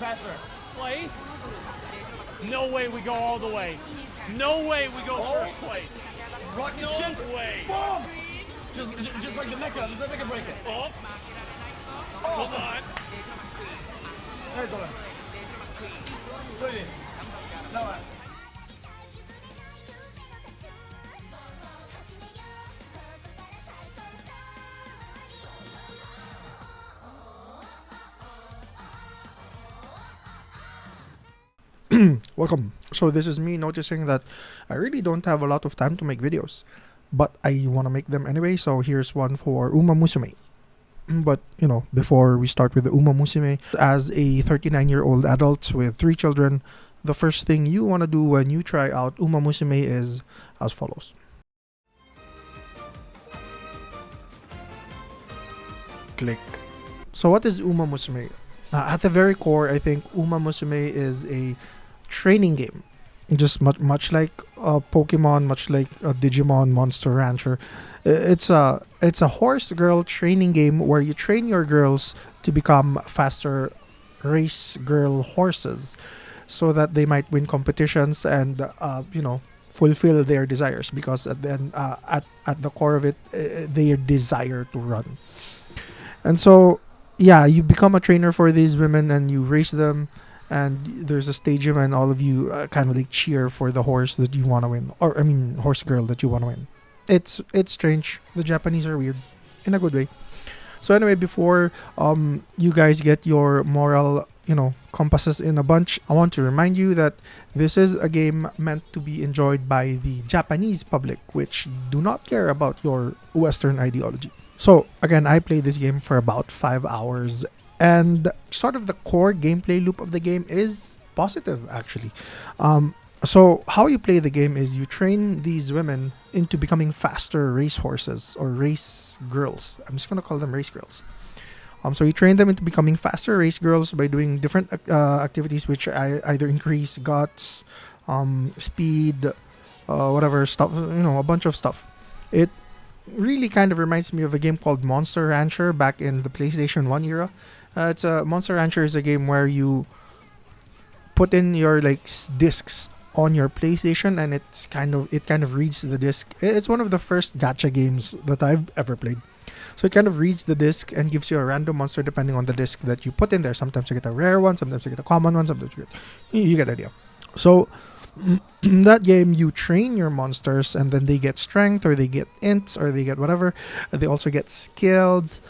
faster. Place? No way we go all the way. No way we go first place. Rocket No ship. way. Boom! Just like the mecha. Just like the break it. Oh. Hold on. Hey, go on. Look at Now, Welcome. So this is me noticing that I really don't have a lot of time to make videos, but I want to make them anyway. So here's one for Umamusume. But before we start with the Umamusume, as a 39-year-old adult with 3 children, the first thing you want to do when you try out Umamusume is as follows. Click. So what is Umamusume? At the very core, I think Umamusume is a training game, just much like Pokemon, much like Digimon, Monster Rancher. It's a horse girl training game where you train your girls to become faster race girl horses, so that they might win competitions and fulfill their desires. Because at the core of it, they desire to run, and so yeah, you become a trainer for these women and you race them, and there's a stadium and all of you kind of like cheer for the horse that you want to win, or I mean horse girl that you want to win. It's strange. The Japanese are weird in a good way. So anyway, before you guys get your moral compasses in a bunch, I want to remind you that this is a game meant to be enjoyed by the Japanese public, which do not care about your Western ideology. So again, I played this game for about 5 hours, and sort of the core gameplay loop of the game is positive, actually. So how you play the game is you train these women into becoming faster race horses or race girls. I'm just gonna call them race girls. So you train them into becoming faster race girls by doing different activities, which either increase guts, speed, whatever stuff, a bunch of stuff. It really kind of reminds me of a game called Monster Rancher back in the PlayStation 1 era. Monster Rancher is a game where you put in your discs on your PlayStation, and it kind of reads the disc. It's one of the first gacha games that I've ever played. So it kind of reads the disc and gives you a random monster depending on the disc that you put in there. Sometimes you get a rare one, sometimes you get a common one, sometimes you get the idea. So in that game, you train your monsters, and then they get strength, or they get ints, or they get whatever. They also get skills.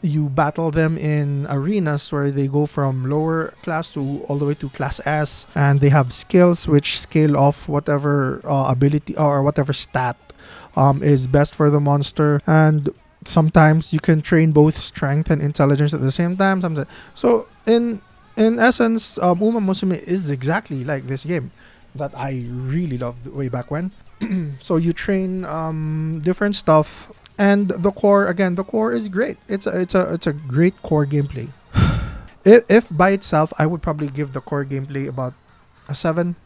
You battle them in arenas where they go from lower class to all the way to class S, and they have skills which scale off whatever ability or whatever stat is best for the monster. And sometimes you can train both strength and intelligence at the same time. So in essence, Umamusume is exactly like this game that I really loved way back when. So you train different stuff, and the core is great. It's a great core gameplay. If by itself, I would probably give the core gameplay about a 7,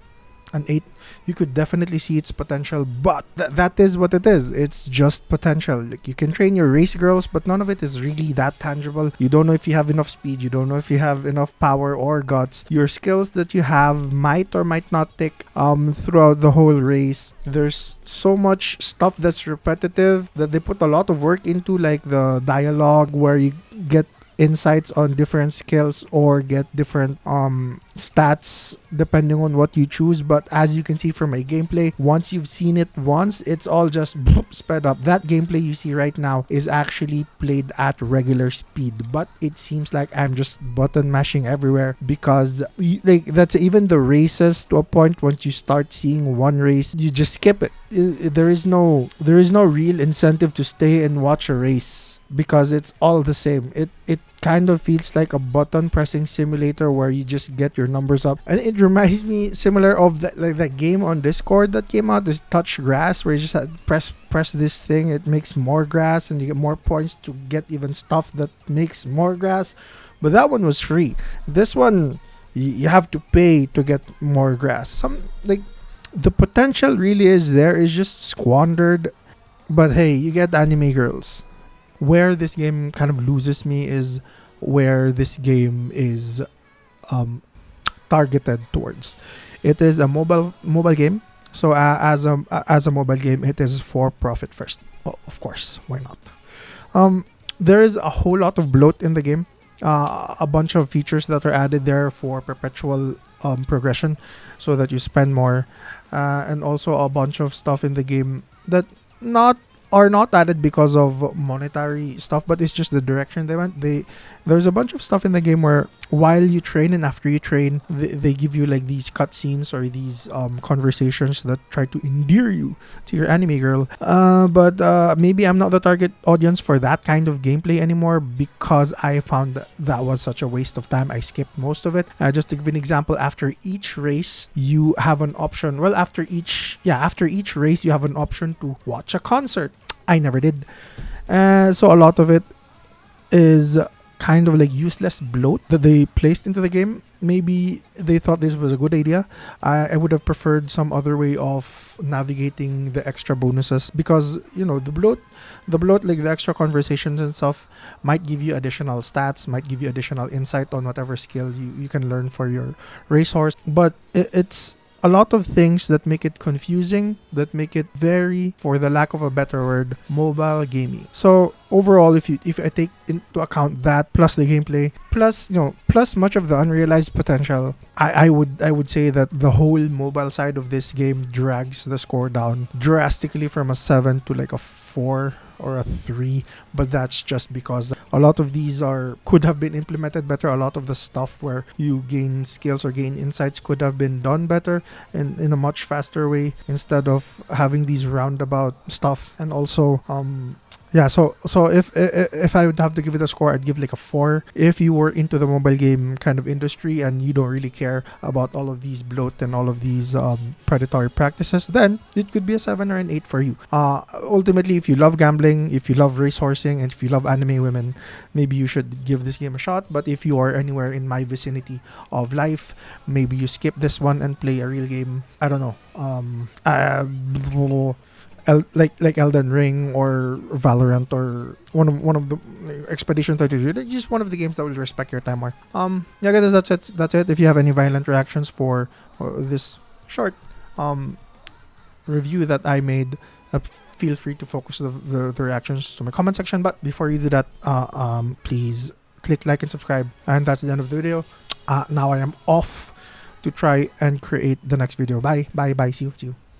an 8. You could definitely see its potential, but that is what it is. It's just potential. Like, you can train your race girls, but none of it is really that tangible. You don't know if you have enough speed. You don't know if you have enough power or guts. Your skills that you have might or might not take throughout the whole race. There's so much stuff that's repetitive that they put a lot of work into, like the dialogue where you get insights on different skills or get different stats depending on what you choose. But as you can see from my gameplay, once you've seen it once, it's all just sped up. That gameplay you see right now is actually played at regular speed, but it seems like I'm just button mashing everywhere, because that's even the races. To a point, once you start seeing one race, you just skip it. There is no real incentive to stay and watch a race, because it's all the same. It kind of feels like a button pressing simulator where you just get your numbers up. And it reminds me similar of that game on Discord that came out, this touch grass, where you just press this thing, it makes more grass, and you get more points to get even stuff that makes more grass. But that one was free. This one, you have to pay to get more grass. The potential really is there, is just squandered. But hey, you get anime girls. Where this game kind of loses me is where this game is targeted towards. It is a mobile game. So as a mobile game, it is for profit first. Of course, why not? There is a whole lot of bloat in the game. A bunch of features that are added there for perpetual progression, so that you spend more, and also a bunch of stuff in the game that are not added because of monetary stuff, but it's just the direction they went. There's a bunch of stuff in the game where while you train and after you train, they give you like these cutscenes or these conversations that try to endear you to your anime girl. But maybe I'm not the target audience for that kind of gameplay anymore, because I found that was such a waste of time. I skipped most of it. Just to give an example, after each race, you have an option. Well, after each race, you have an option to watch a concert. I never did. So a lot of it is kind of like useless bloat that they placed into the game. Maybe they thought this was a good idea. I would have preferred some other way of navigating the extra bonuses, because the bloat, like the extra conversations and stuff, might give you additional stats, might give you additional insight on whatever skill you can learn for your racehorse. But it's a lot of things that make it confusing, that make it very, for the lack of a better word, mobile gamey. So overall, if I take into account that, plus the gameplay, plus much of the unrealized potential, I would say that the whole mobile side of this game drags the score down drastically from a 7 to like a 4 or a 3. But that's just because a lot of these could have been implemented better. A lot of the stuff where you gain skills or gain insights could have been done better in a much faster way, instead of having these roundabout stuff. And also so if I would have to give it a score, I'd give like a 4. If you were into the mobile game kind of industry and you don't really care about all of these bloat and all of these predatory practices, then it could be a 7 or an 8 for you. Ultimately, if you love gambling, if you love racehorsing, and if you love anime women, maybe you should give this game a shot. But if you are anywhere in my vicinity of life, maybe you skip this one and play a real game. I don't know. Like Elden Ring or Valorant, or one of the Expedition 32, just one of the games that will respect your time more. Guys, that's it. If you have any violent reactions for this short review that I made, feel free to focus the reactions to my comment section. But before you do that, please click like and subscribe. And that's the end of the video. Now I am off to try and create the next video. Bye. See you.